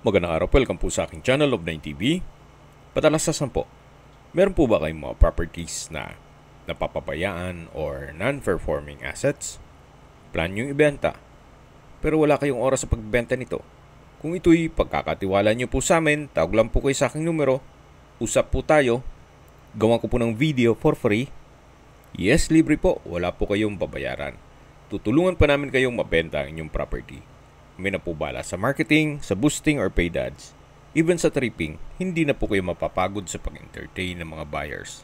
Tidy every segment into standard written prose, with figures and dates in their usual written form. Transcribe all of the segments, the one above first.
Magandang araw po, welcome po sa aking channel of 9TV. Patalasasan po, meron po ba kayong mga properties na napapabayaan or non-performing assets? Plan nyo ibenta, pero wala kayong oras sa pagbenta nito. Kung ito'y pagkakatiwala nyo po sa amin, tawag lang po kayo sa aking numero, usap po tayo, gawa ko po ng video for free. Yes, libre po, wala po kayong babayaran. Tutulungan pa namin kayong mabenta ang inyong property. May na po bala sa marketing, sa boosting or paid ads. Even sa tripping, hindi na po kayo mapapagod sa pag-entertain ng mga buyers.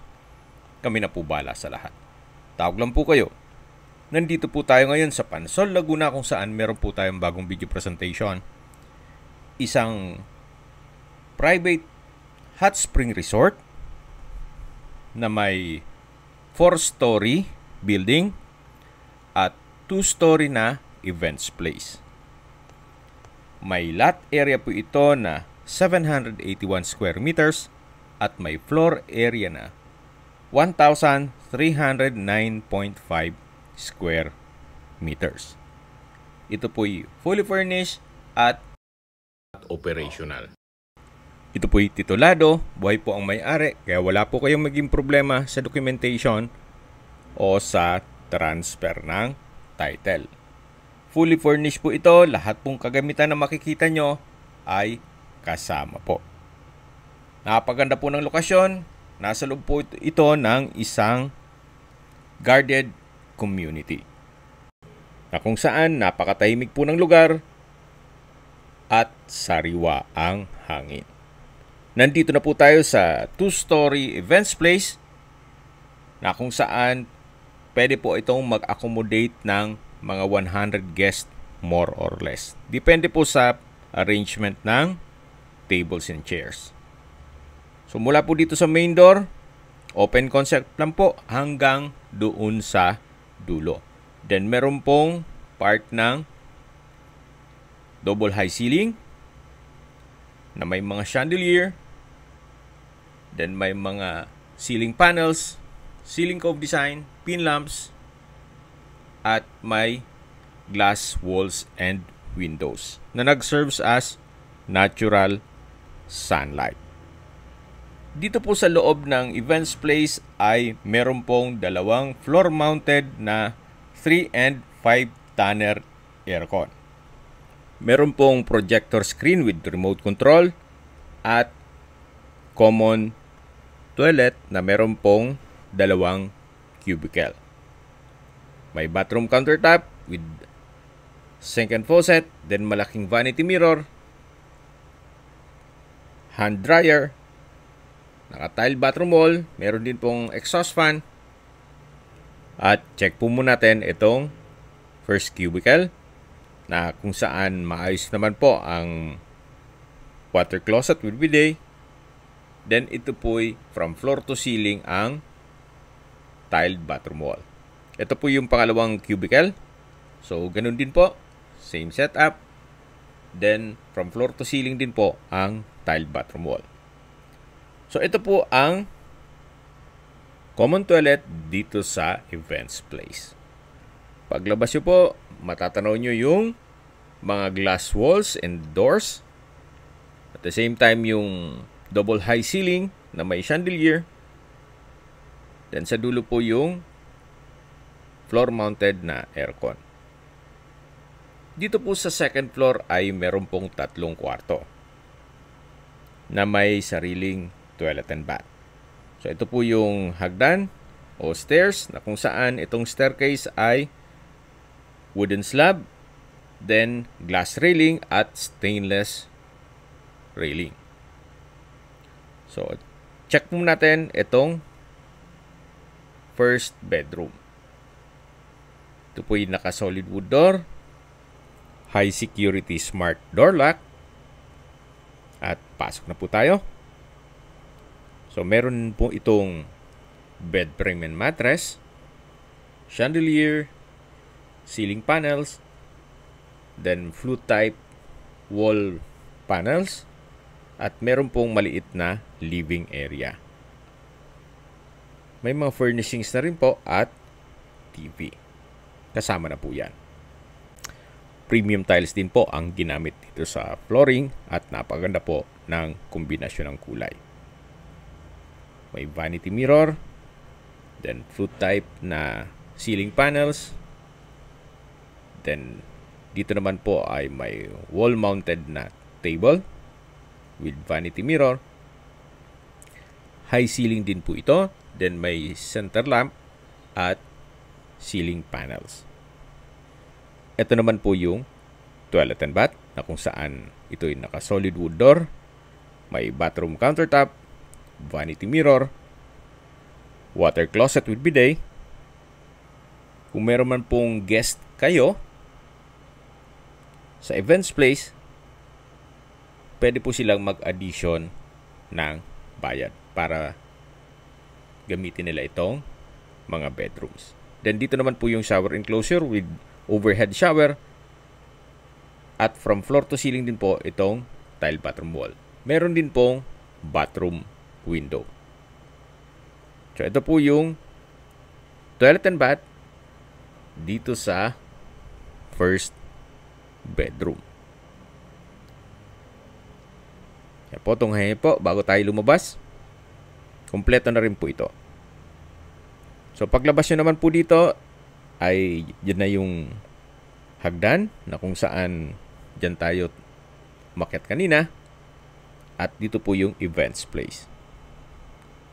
Kami na po bala sa lahat. Tawag lang po kayo. Nandito po tayo ngayon sa Pansol, Laguna kung saan meron po tayong bagong video presentation. Isang private hot spring resort na may 4-story building at 2-story na events place. May lot area po ito na 781 square meters at may floor area na 1,309.5 square meters. Ito po'y fully furnished at operational. Ito po'y titulado, buhay po ang may-ari, kaya wala po kayong maging problema sa documentation o sa transfer ng title. Fully furnished po ito, lahat pong kagamitan na makikita nyo ay kasama po. Napaganda po ng lokasyon, nasa loob po ito ng isang guarded community. Na kung saan napakatahimik po ng lugar at sariwa ang hangin. Nandito na po tayo sa 2-story events place na kung saan pwede po itong mag-accommodate ng mga 100 guests more or less. Depende po sa arrangement ng tables and chairs. So mula po dito sa main door, open concept lang po hanggang doon sa dulo. Then meron pong part ng double high ceiling na may mga chandelier. Then may mga ceiling panels, ceiling cove design, pin lamps, at may glass walls and windows na nag-serves as natural sunlight. Dito po sa loob ng events place ay meron pong dalawang floor-mounted na 3 and 5 tonner aircon. Meron pong projector screen with remote control at common toilet na meron pong dalawang cubicle. May bathroom countertop with sink and faucet, then malaking vanity mirror, hand dryer, naka-tile bathroom wall, meron din pong exhaust fan. At check po muna natin itong first cubicle na kung saan maayos naman po ang water closet with bidet. Then ito po'y from floor to ceiling ang tiled bathroom wall. Ito po yung pangalawang cubicle. So, ganun din po. Same setup. Then, from floor to ceiling din po ang tiled bathroom wall. So, ito po ang common toilet dito sa events place. Paglabas nyo po, matatanaw nyo yung mga glass walls and doors. At the same time, yung double high ceiling na may chandelier. Then, sa dulo po yung floor-mounted na aircon. Dito po sa second floor ay meron pong 3 kwarto na may sariling toilet and bath. So ito po yung hagdan o stairs na kung saan itong staircase ay wooden slab, then glass railing at stainless railing. So check po natin itong first bedroom. Ito po yung naka-solid wood door, high security smart door lock, at pasok na po tayo. So meron po itong bed frame and mattress, chandelier, ceiling panels, then flute type wall panels, at meron pong maliit na living area. May mga furnishings na rin po at TV. Kasama na po yan. premium tiles din po ang ginamit dito sa flooring at napaganda po ng kombinasyon ng kulay. May vanity mirror, then flute type na ceiling panels, then dito naman po ay may wall mounted na table with vanity mirror. High ceiling din po ito, then may center lamp at ceiling panels. Ito naman po yung toilet and bath na kung saan ito ay naka solid wood door, may bathroom countertop, vanity mirror, water closet with bidet. Kung meron man pong guest kayo sa events place, pwede po silang mag-addition ng bayad para gamitin nila itong mga bedrooms. Then dito naman po yung shower enclosure with overhead shower at from floor to ceiling din po itong tile bathroom wall. Meron din pong bathroom window. So ito po yung toilet and bath dito sa first bedroom. Yan po, tunghayin po bago tayo lumabas. Kompleto na rin po ito. So paglabas nyo naman po dito ay yan na yung hagdan na kung saan dyan tayo umakyat kanina. At dito po yung events place.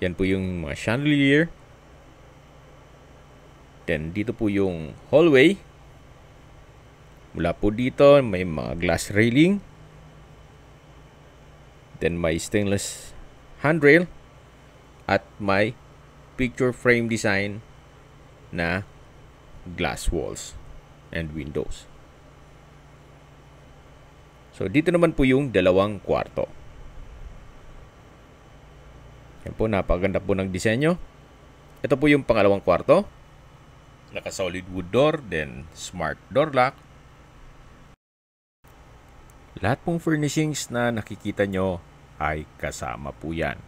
Yan po yung mga chandelier. Then dito po yung hallway. Mula po dito may mga glass railing. Then may stainless handrail. At may picture frame design na glass walls and windows. So dito naman po yung dalawang kwarto. Yan po, napaganda po ng disenyo. Ito po yung pangalawang kwarto. Naka solid wood door, then smart door lock. Lahat pong furnishings na nakikita nyo ay kasama po yan.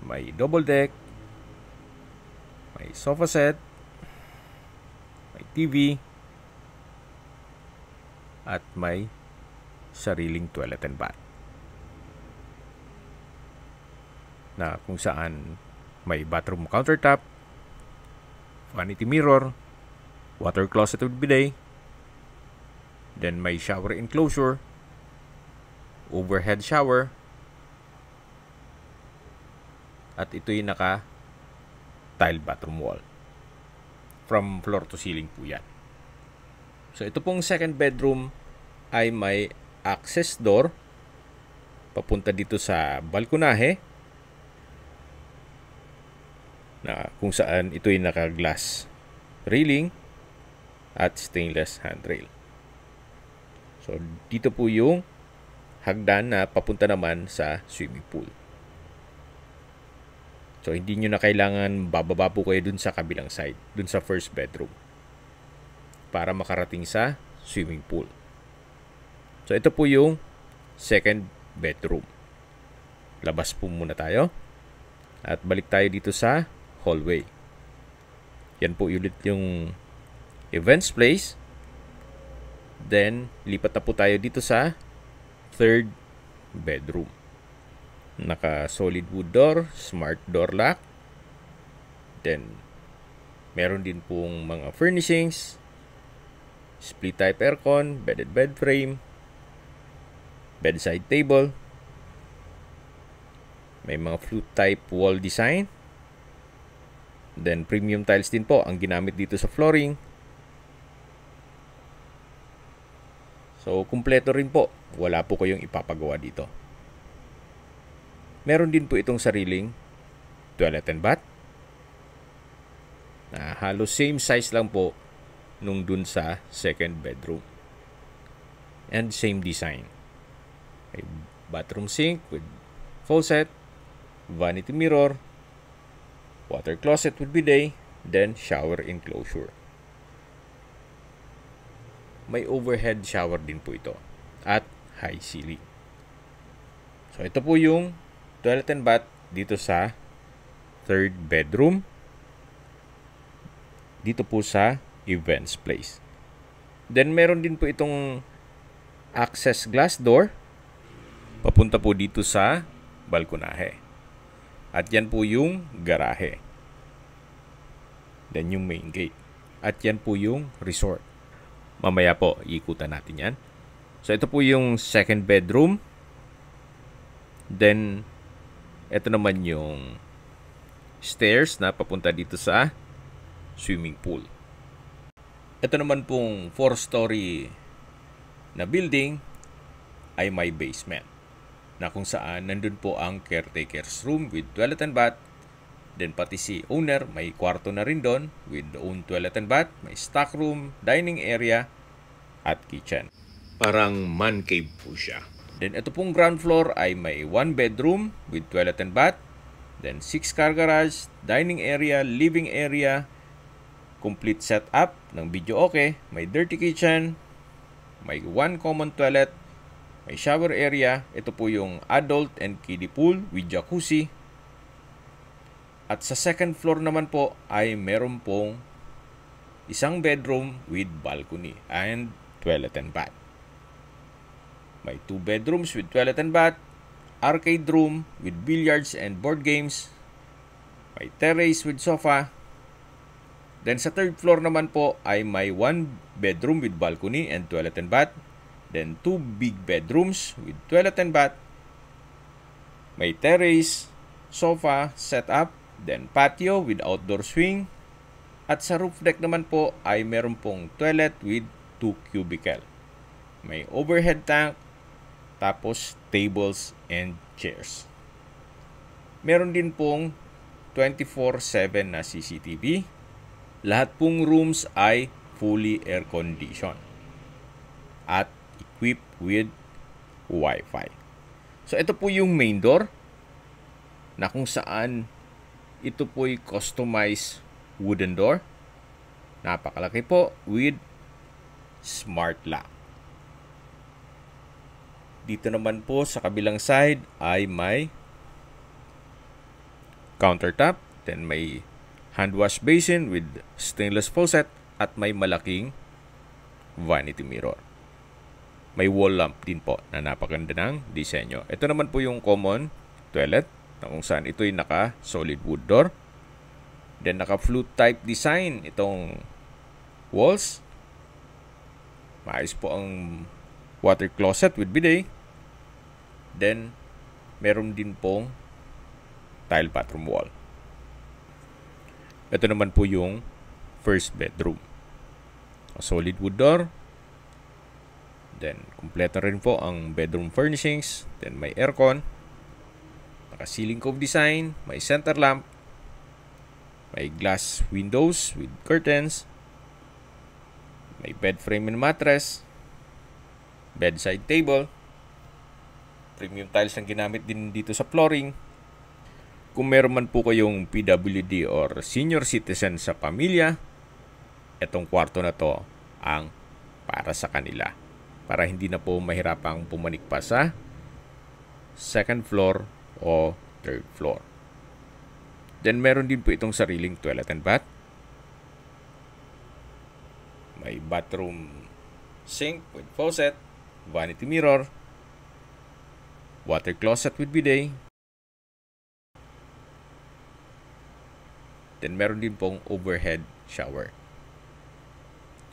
May double deck, may sofa set, may TV, at may sariling toilet and bath. Na kung saan may bathroom countertop, vanity mirror, water closet with bidet, then may shower enclosure, overhead shower, at ito'y naka tile bathroom wall. From floor to ceiling po yan. So ito pong second bedroom ay may access door papunta dito sa balkonahe na kung saan ito'y naka glass railing at stainless handrail. So dito po yung hagdan na papunta naman sa swimming pool. So, hindi nyo na kailangan bababa po kayo dun sa kabilang side, dun sa first bedroom, para makarating sa swimming pool. So, ito po yung second bedroom. Labas po muna tayo. At balik tayo dito sa hallway. Yan po ulit yung events place. Then, lipat na po tayo dito sa third bedroom. Naka solid wood door, smart door lock. Then meron din pong mga furnishings, split type aircon, bedded bed frame, bedside table. May mga flute type wall design. Then premium tiles din po ang ginamit dito sa flooring. So kumpleto rin po. Wala po kayong ipapagawa dito. Meron din po itong sariling toilet and bath na halos same size lang po nung dun sa second bedroom. And same design. May bathroom sink with faucet, vanity mirror, water closet with bidet, then shower enclosure. May overhead shower din po ito at high ceiling. So ito po yung toilet and bath dito sa third bedroom. Dito po sa events place. Then meron din po itong access glass door papunta po dito sa balkonahe. At yan po yung garahe. Then yung main gate. At yan po yung resort. Mamaya po, iikutan natin yan. So ito po yung second bedroom. Then, ito naman yung stairs na papunta dito sa swimming pool. Ito naman pong 4-story na building ay may basement na kung saan nandun po ang caretaker's room with toilet and bath. Then pati si owner may kwarto na rin doon with own toilet and bath, may stock room, dining area at kitchen. Parang man cave po siya. Then ito pong ground floor ay may 1 bedroom with toilet and bath, then 6 car garage, dining area, living area, complete setup ng video okay, may dirty kitchen, may 1 common toilet, may shower area. Ito po yung adult and kiddie pool with jacuzzi. At sa second floor naman po ay meron pong isang bedroom with balcony and toilet and bath. May 2 bedrooms with toilet and bath, arcade room with billiards and board games, may terrace with sofa. Then sa third floor naman po ay may 1 bedroom with balcony and toilet and bath. Then 2 big bedrooms with toilet and bath. May terrace, sofa, setup, then patio with outdoor swing. At sa roof deck naman po ay meron pong toilet with 2 cubicle. May overhead tank, tapos tables and chairs. Meron din pong 24/7 na CCTV. Lahat pong rooms ay fully air-conditioned at equipped with Wi-Fi. So ito po yung main door na kung saan ito po'y customized wooden door. Napakalaki po with smart lock. Dito naman po sa kabilang side ay may countertop, then may hand wash basin with stainless faucet at may malaking vanity mirror. May wall lamp din po na napakaganda ng disenyo. Ito naman po yung common toilet na kung saan ito'y naka solid wood door. Then naka flute type design itong walls. Maayos po ang water closet with bidet. Then meron din pong tile bathroom wall. Ito naman po yung first bedroom. A solid wood door. Then, kumpleto rin po ang bedroom furnishings. Then, may aircon. Naka-ceiling cove design. May center lamp. May glass windows with curtains. May bed frame and mattress. Bedside table. Premium tiles ang ginamit din dito sa flooring. Kung meron man po kayong PWD or senior citizen sa pamilya, etong kwarto na to ang para sa kanila. Para hindi na po mahirapang pumanik pa sa second floor o third floor. Then meron din po itong sariling toilet and bath. May bathroom sink with faucet, vanity mirror, water closet with bidet. Then meron din pong overhead shower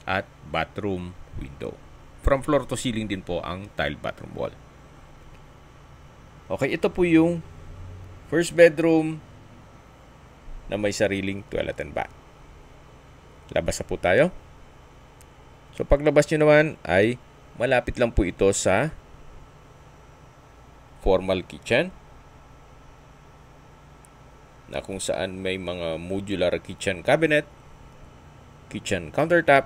at bathroom window. From floor to ceiling din po ang tile bathroom wall. Okay, ito po yung first bedroom na may sariling toilet and bath. Labas na po tayo. So paglabas nyo naman ay malapit lang po ito sa formal kitchen na kung saan may mga modular kitchen cabinet, kitchen countertop,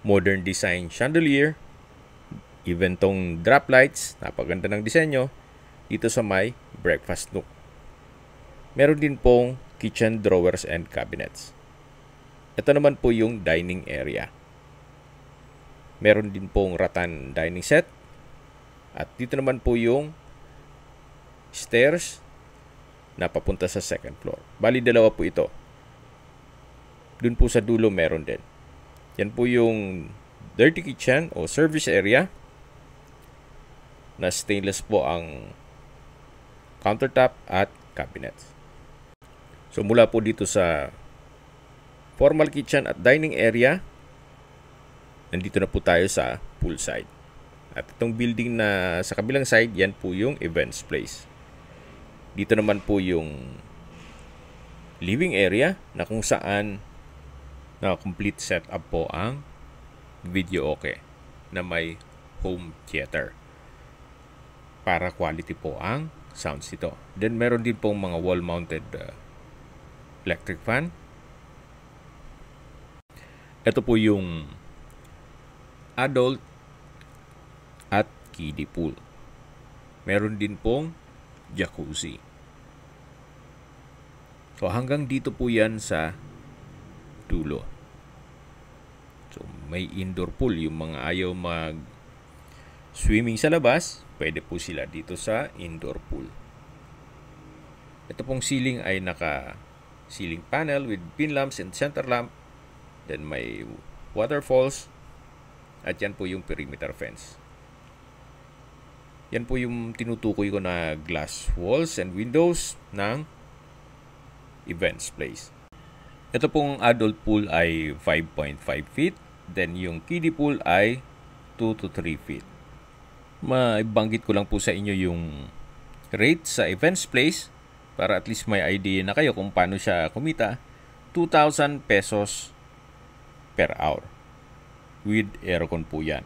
modern design chandelier, even tong drop lights, napaganda ng disenyo, dito sa may breakfast nook. Meron din pong kitchen drawers and cabinets. Ito naman po yung dining area. Meron din pong rattan dining set. At dito naman po yung stairs na papunta sa second floor. Bali, dalawa po ito. Dun po sa dulo meron din. Yan po yung dirty kitchen o service area na stainless po ang countertop at cabinets. So mula po dito sa formal kitchen at dining area, nandito na po tayo sa pool side. At itong building na sa kabilang side, yan po yung events place. Dito naman po yung living area na kung saan na complete setup po ang video okay na may home theater para quality po ang sounds ito. Then meron din pong mga wall mounted electric fan. Ito po yung adult at kiddie pool. Meron din pong jacuzzi. So hanggang dito po yan sa dulo. So may indoor pool. Yung mga ayaw mag swimming sa labas, pwede po sila dito sa indoor pool. Ito pong ceiling ay naka ceiling panel with pin lamps and center lamp. Then may waterfalls. At yan po yung perimeter fence. Yan po yung tinutukoy ko na glass walls and windows ng events place. Ito pong adult pool ay 5.5 feet. Then yung kiddie pool ay 2 to 3 feet. Maibanggit ko lang po sa inyo yung rate sa events place para at least may idea na kayo kung paano siya kumita. 2,000 pesos per hour. With aircon po yan.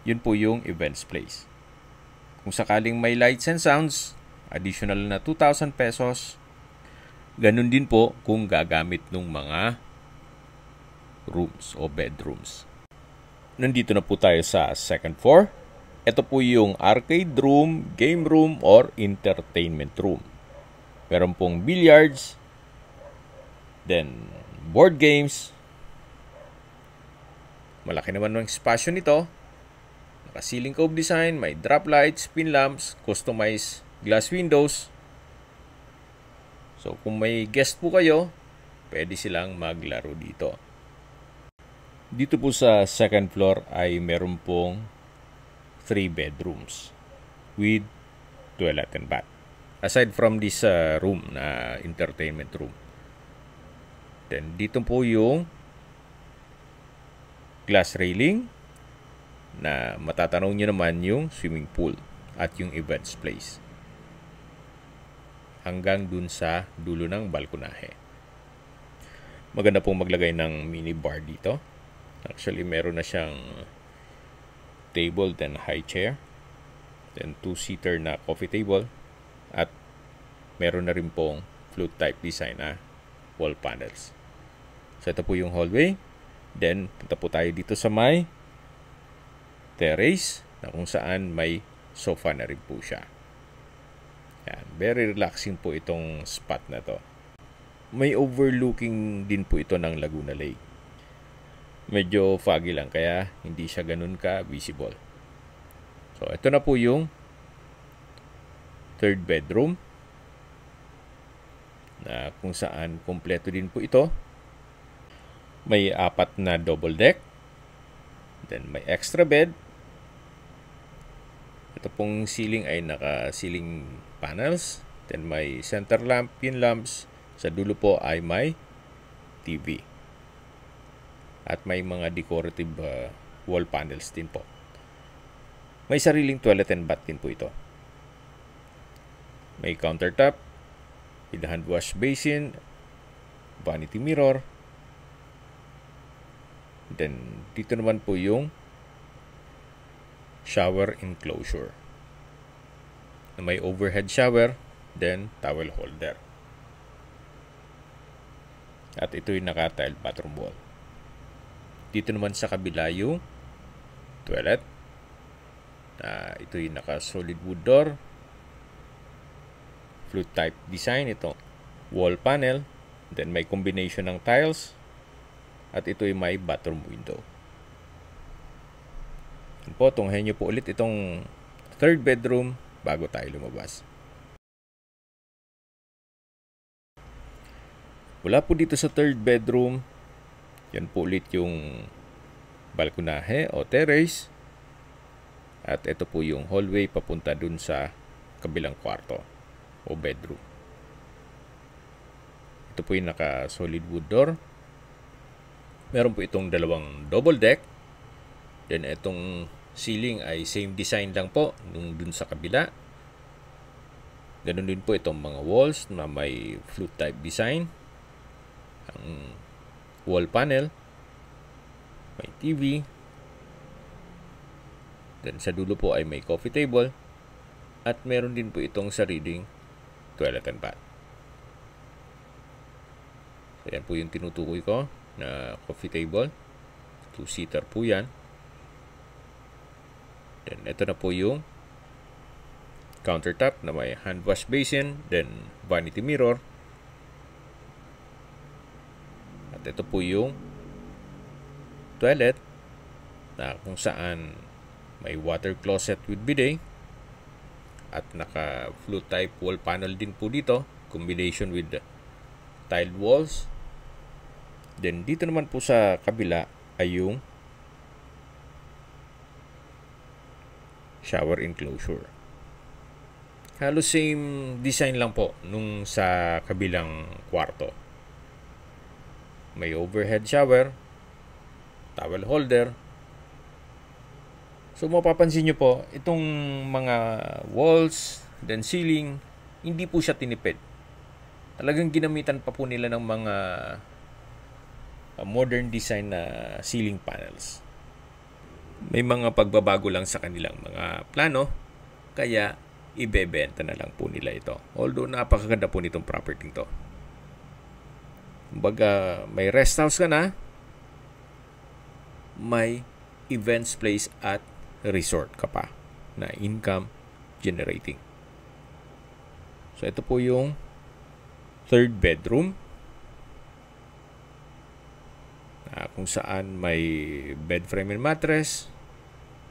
Yun po yung events place. Kung sakaling may lights and sounds, additional na 2,000 pesos. Ganun din po kung gagamit ng mga rooms o bedrooms. Nandito na po tayo sa second floor. Ito po yung arcade room, game room, or entertainment room. Meron pong billiards, then board games. Malaki naman ng espasyo nito. Naka-ceiling cove design, may drop lights, pin lamps, customized glass windows. So kung may guest po kayo, pwede silang maglaro dito. Dito po sa second floor ay meron pong 3 bedrooms with toilet and bath. Aside from this room na entertainment room. Then dito po yung glass railing na matatanaw nyo naman yung swimming pool at yung events place. Hanggang dun sa dulo ng balkonahe. Maganda pong maglagay ng mini bar dito. Actually, meron na siyang table, then high chair, then 2-seater na coffee table, at meron na rin pong flute type design na wall panels. So, ito po yung hallway. Then, punta po tayo dito sa may terrace na kung saan may sofa na rin po siya. Yan. Very relaxing po itong spot na to. May overlooking din po ito ng Laguna Lake. Medyo foggy lang kaya hindi siya ganun ka visible. So, ito na po yung third bedroom na kung saan kompleto din po ito. May 4 na double deck. Then may extra bed. Ito pong ceiling ay naka-ceiling panels. Then may center lamp, pin lamps. Sa dulo po ay may TV. At may mga decorative wall panels din po. May sariling toilet and bath din po ito. May countertop, with hand wash basin, vanity mirror. Then, dito naman po yung shower enclosure. Na may overhead shower, then towel holder. At ito yung naka-tile bathroom wall. Dito naman sa kabila yung toilet. Ito yung naka-solid wood door. Flute type design ito. Wall panel. Then may combination ng tiles. At ito yung may bathroom window. Yan po, tunghayin nyo po ulit itong third bedroom bago tayo lumabas. Wala po dito sa third bedroom Yan po ulit yung balkonahe o terrace. At ito po yung hallway papunta dun sa kabilang kwarto o bedroom. Ito po yung naka-solid wood door. Meron po itong dalawang double deck. Then itong ceiling ay same design lang po nung dun sa kabila. Ganun din po itong mga walls na may flute type design. Ang wall panel. May TV. Then sa dulo po ay may coffee table. At meron din po itong sariling toilet and bath. So yan po yung tinutukoy ko na coffee table. 2-seater po yan. Then ito na po yung countertop na may hand wash basin. Then vanity mirror. At ito po yung toilet na kung saan may water closet with bidet. At naka flute type wall panel din po dito. Combination with tiled walls. Then dito naman po sa kabila ay yung shower enclosure. Halos same design lang po nung sa kabilang kwarto. May overhead shower, towel holder. So mapapansin nyo po, itong mga walls, then ceiling, hindi po siya tinipid. Talagang ginamitan pa po nila ng mga modern design na ceiling panels. May mga pagbabago lang sa kanilang mga plano, kaya ibebenta na lang po nila ito. Although napakaganda po nitong property to. Kumbaga, may rest house ka na, may events place at resort ka pa na income generating. So ito po yung third bedroom. Kung saan may bed frame and mattress,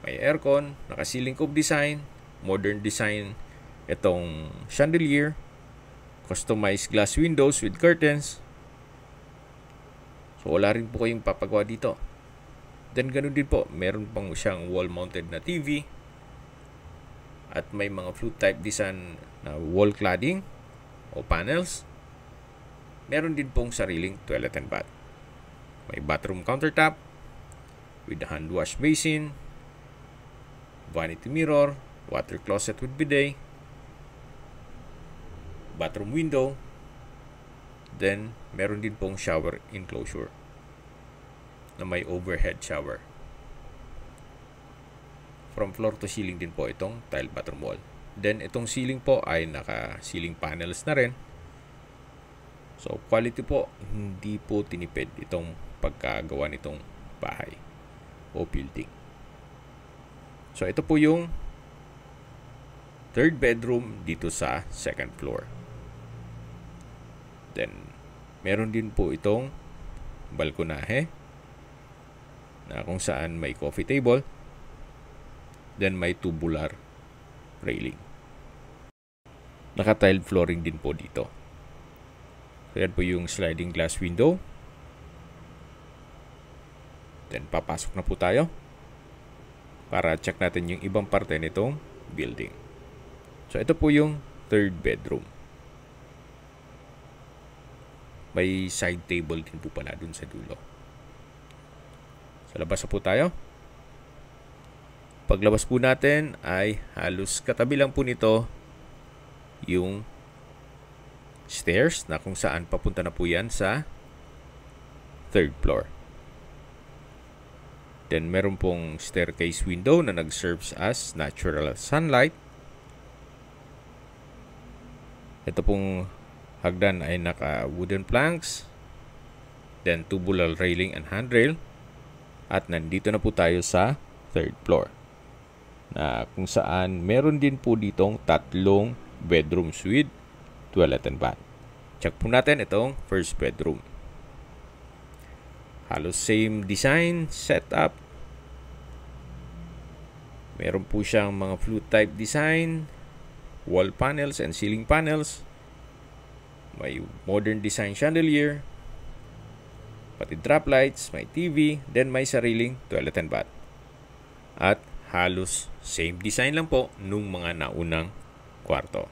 may aircon, naka-ceiling cove design, modern design itong chandelier, customized glass windows with curtains. So wala rin po kayong papagawa dito. Then ganun din po, meron pang siyang wall-mounted na TV at may mga flute type design na wall cladding o panels. Meron din pong sariling toilet and bath. May bathroom countertop with a hand wash basin, vanity mirror, water closet with bidet, bathroom window, then meron din pong shower enclosure na may overhead shower. From floor to ceiling din po itong tile bathroom wall. Then itong ceiling po ay naka-ceiling panels na rin. So quality po, hindi po tinipid itong pagkagawa nitong bahay o building. So ito po yung third bedroom dito sa second floor. Then meron din po itong balkonahe na kung saan may coffee table. Then may tubular railing. Naka-tiled flooring din po dito. So yan po yung sliding glass window. Then papasok na po tayo para check natin yung ibang parte nitong building. So ito po yung third bedroom. May side table din po pala dun sa dulo. So labas na po tayo. Paglabas po natin ay halos katabi lang po nito yung stairs na kung saan papunta na po yan sa third floor. Then meron pong staircase window na nag-serves as natural sunlight. Ito pong hagdan ay naka wooden planks, then tubular railing and handrail. At nandito na po tayo sa third floor, na kung saan meron din po ditong tatlong bedrooms with toilet and bath. Check po natin itong first bedroom. Halos same design, setup. Meron po siyang mga flute type design, wall panels and ceiling panels. May modern design chandelier. pati drop lights, may TV, then may sariling toilet and bath. At halos same design lang po nung mga naunang kwarto.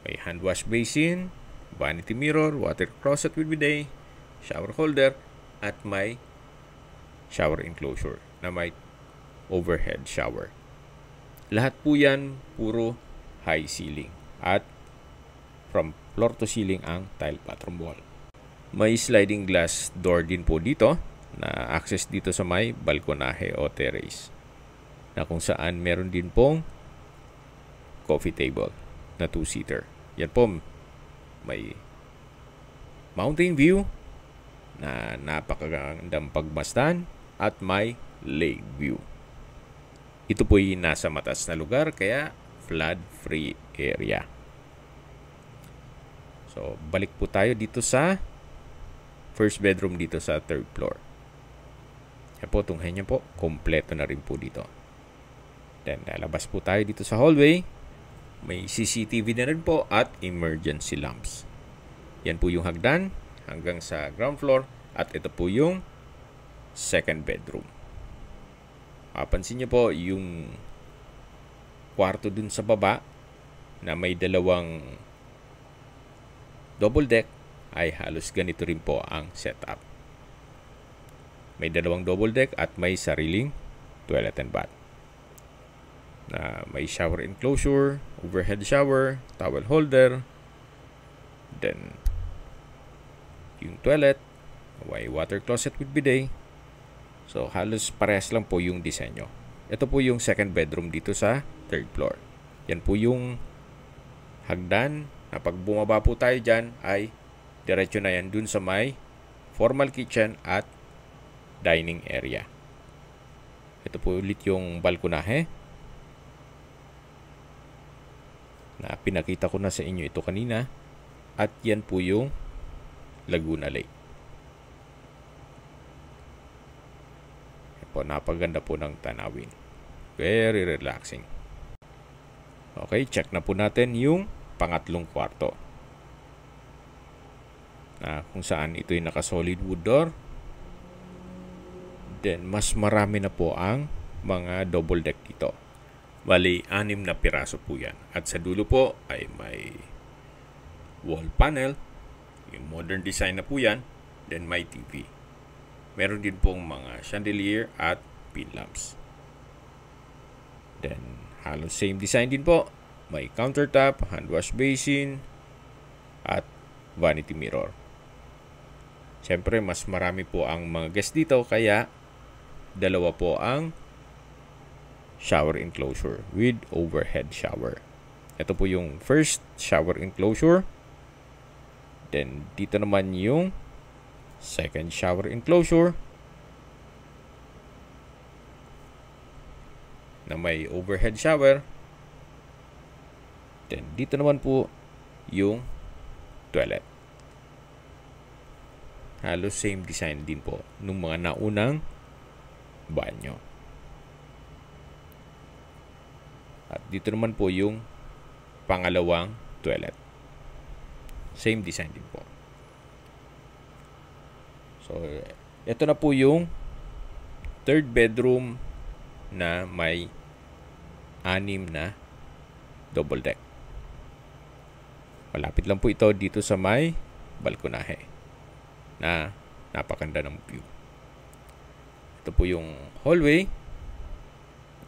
May hand wash basin, vanity mirror, water closet with bidet, shower holder, at may shower enclosure na may overhead shower. Lahat po yan puro high ceiling at from floor to ceiling ang tile bathroom wall. May sliding glass door din po dito na access dito sa may balkonahe o terrace na kung saan meron din pong coffee table na 2-seater. Yan po, may mountain view na napakagandang pagmasdan at may lake view. Ito po ay nasa matas na lugar kaya flood-free area. So, balik po tayo dito sa first bedroom dito sa third floor. Yan po, tunghayan niyo po, kompleto na rin po dito. Then, lalabas po tayo dito sa hallway. May CCTV na rin po at emergency lamps. Yan po yung hagdan hanggang sa ground floor at ito po yung second bedroom. Pansin niyo po yung kwarto dun sa baba na may dalawang double deck ay halos ganito rin po ang setup. May dalawang double deck at may sariling toilet and bath. Na may shower enclosure, overhead shower, towel holder, then yung toilet, may water closet with bidet. So halos parehas lang po yung disenyo. Ito po yung second bedroom dito sa third floor. Yan po yung hagdan na pag bumaba po tayo dyan ay diretso na yan dun sa may formal kitchen at dining area. Ito po ulit yung balkonahe na pinakita ko na sa inyo ito kanina at yan po yung Laguna Lake. Yan po, napaganda po ng tanawin. Very relaxing. Okay, check na po natin yung pangatlong kwarto na kung saan ito yung naka-solid wood door. Then, mas marami na po ang mga double deck dito. Bali, 6 na piraso po yan. At sa dulo po ay may wall panel. Yung modern design na po yan. Then may TV. Meron din pong mga chandelier at pin lamps. Then, halos same design din po. May countertop, hand wash basin, at vanity mirror. Siyempre, mas marami po ang mga guests dito kaya dalawa po ang shower enclosure with overhead shower. Ito po yung first shower enclosure. Then, dito naman yung second shower enclosure na may overhead shower. Then, dito naman po yung toilet. Halos same design din po nung mga naunang banyo. At dito naman po yung pangalawang toilet. Same design din po. So, ito na po yung third bedroom na may 6 na double deck. Malapit lang po ito dito sa may balkonahe na napakanda ng view. Ito po yung hallway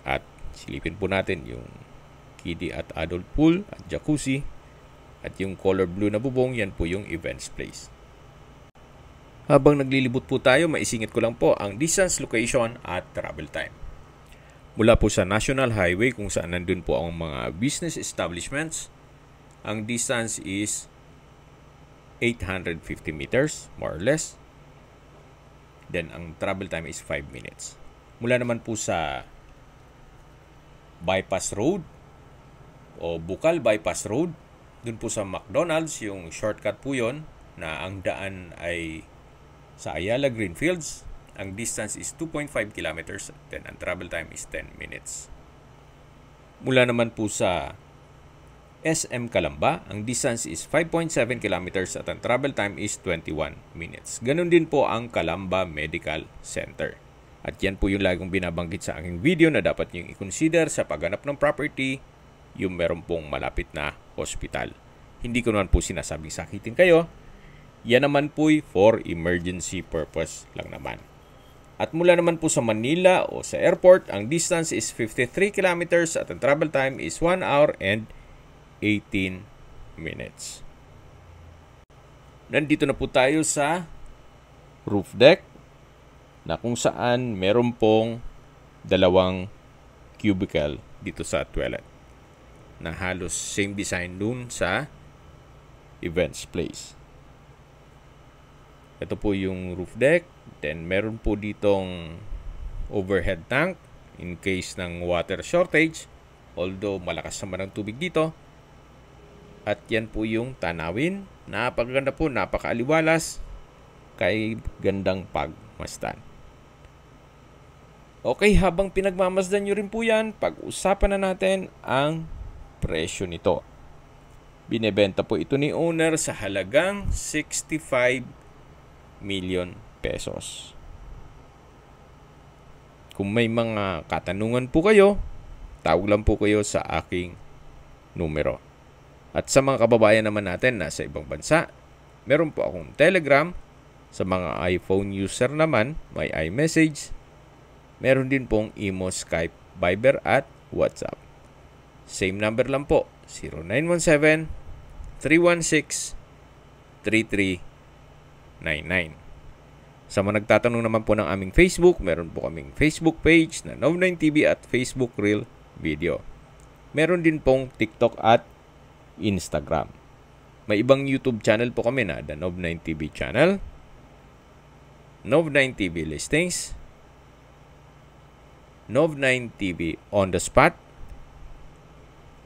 at silipin po natin yung kiddie at adult pool at jacuzzi at yung color blue na bubong, yan po yung events place. Habang naglilibot po tayo, maisingit ko lang po ang distance, location at travel time. Mula po sa National Highway kung saan nandun po ang mga business establishments, ang distance is 850 meters, more or less. Then, ang travel time is 5 minutes. Mula naman po sa Bypass Road o Bukal Bypass Road, dun po sa McDonald's, yung shortcut po yon na ang daan ay sa Ayala Greenfields. Ang distance is 2.5 kilometers, then ang travel time is 10 minutes. Mula naman po sa SM Calamba, ang distance is 5.7 kilometers at ang travel time is 21 minutes. Ganun din po ang Calamba Medical Center. At yan po yung laging binabanggit sa aking video na dapat nyo i-consider sa paghanap ng property, yung meron pong malapit na hospital. Hindi ko naman po sinasabing sakitin kayo. Yan naman po for emergency purpose lang naman. At mula naman po sa Manila o sa airport, ang distance is 53 kilometers at ang travel time is 1 hour and 18 minutes. Nandito na po tayo sa roof deck na kung saan meron pong dalawang cubicle dito sa toilet na halos same design dun sa events place. Ito po yung roof deck. Then, meron po ditong overhead tank in case ng water shortage. Although, malakas naman ang tubig dito. At yan po yung tanawin. Napakaganda po, napakaaliwalas. Kay gandang pagmasdan. Okay, habang pinagmamasdan nyo rin po yan, pag-usapan na natin ang presyo nito. Binebenta po ito ni owner sa halagang 65 million pesos. Kung may mga katanungan po kayo, tawag lang po kayo sa aking numero. At sa mga kababayan naman natin na sa ibang bansa, meron po akong Telegram. Sa mga iPhone user naman, may iMessage. Meron din pong Imo, Skype, Viber at WhatsApp. Same number lang po, 0917-316-3399. Sa mga nagtatanong naman po ng aming Facebook, meron po kaming Facebook page na Nov9TV at Facebook Reel Video. Meron din pong TikTok at Instagram. May ibang YouTube channel po kami na The Nov9TV channel, Nov9TV Listings, Nov9TV On The Spot,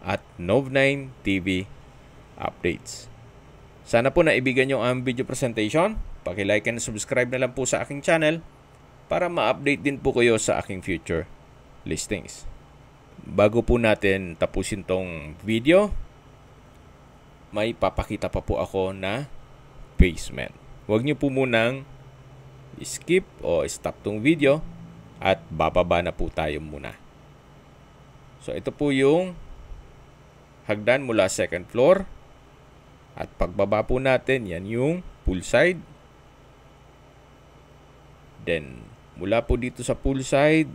at Nov9TV Updates. Sana po naibigan nyo ang video presentation. Paki-like and subscribe na lang po sa aking channel para ma-update din po kayo sa aking future listings. Bago po natin tapusin tong video, may papakita pa po ako na basement. Huwag nyo po munang skip o stop tong video at bababa na po tayo muna. So ito po yung hagdan mula second floor. At pagbaba po natin, yan yung poolside. Then, mula po dito sa poolside,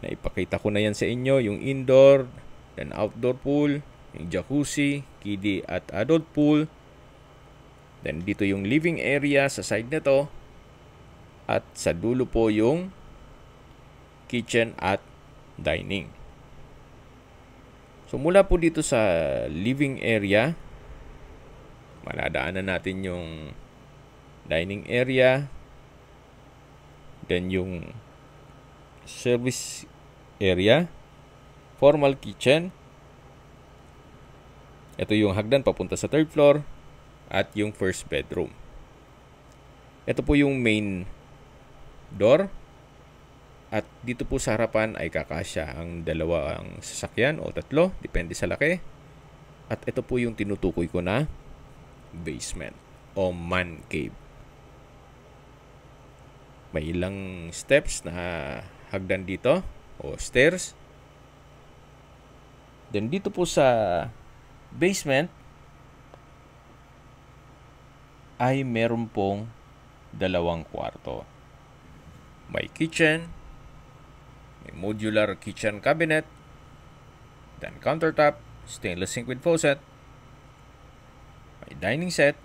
naipakita ko na yan sa inyo, yung indoor, then outdoor pool, yung jacuzzi, kiddie at adult pool. Then, dito yung living area sa side nito. At sa dulo po yung kitchen at dining. So, mula po dito sa living area, maladaanan natin yung dining area, then yung service area, formal kitchen. Ito yung hagdan papunta sa third floor at yung first bedroom. Ito po yung main door. At dito po sa harapan ay kakasya ang dalawang sasakyan o tatlo, depende sa laki. At ito po yung tinutukoy ko na basement o man cave. May ilang steps na hagdan dito o stairs. Then dito po sa basement ay meron pong dalawang kwarto. May kitchen, may modular kitchen cabinet, then countertop, stainless sink with faucet, may dining set,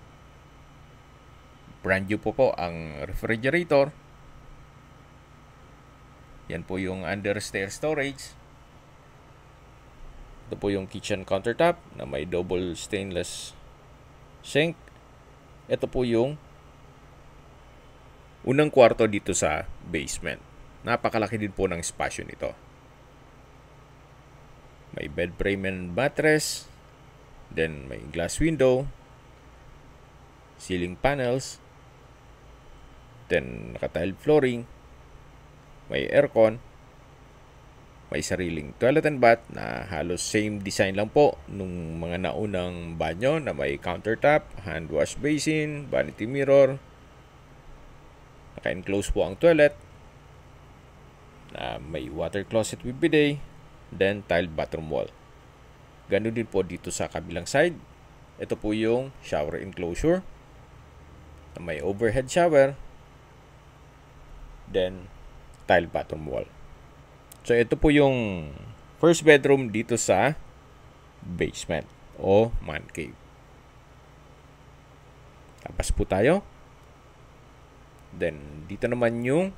brand new po ang refrigerator. Yan po yung under stair storage. Ito po yung kitchen countertop na may double stainless sink. Ito po yung unang kwarto dito sa basement. Napakalaki din po ng espasyo nito. May bed frame and mattress. Then may glass window. Ceiling panels. Then naka-tile flooring. May aircon. May sariling toilet and bath na halos same design lang po nung mga naunang banyo na may countertop, hand wash basin, vanity mirror. Naka-enclose po ang toilet. May water closet with bidet, then tiled bathroom wall. Ganun din po dito sa kabilang side. Ito po yung shower enclosure. May overhead shower, then tiled bathroom wall. So, ito po yung first bedroom dito sa basement o man cave. Tapos po tayo. Then, dito naman yung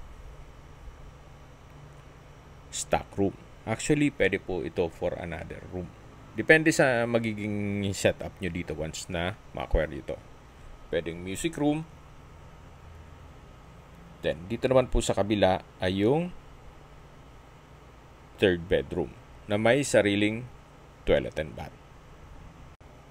stock room. Actually, pwede po ito for another room. Depende sa magiging setup nyo dito once na ma-acquire dito. Pwedeng music room. Then, dito naman po sa kabila ay yung third bedroom na may sariling toilet and bath.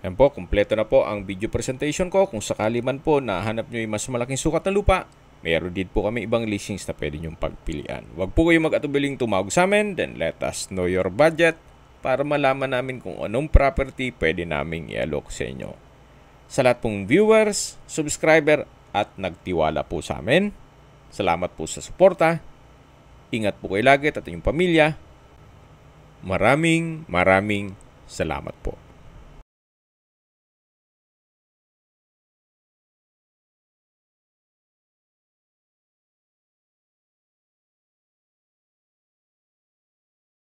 Yan po, kumpleto na po ang video presentation ko. Kung sakali man po na hanap nyo yung mas malaking sukat na lupa, mayroon din po kami ibang listings na pwede nyong pagpilian. Huwag po kayong mag-atubiling tumawag sa amin, then let us know your budget para malaman namin kung anong property pwede naming i-alok sa inyo. Sa lahat pong viewers, subscriber at nagtiwala po sa amin, salamat po sa suporta. Ingat po kayo lagi at inyong pamilya. Maraming salamat po.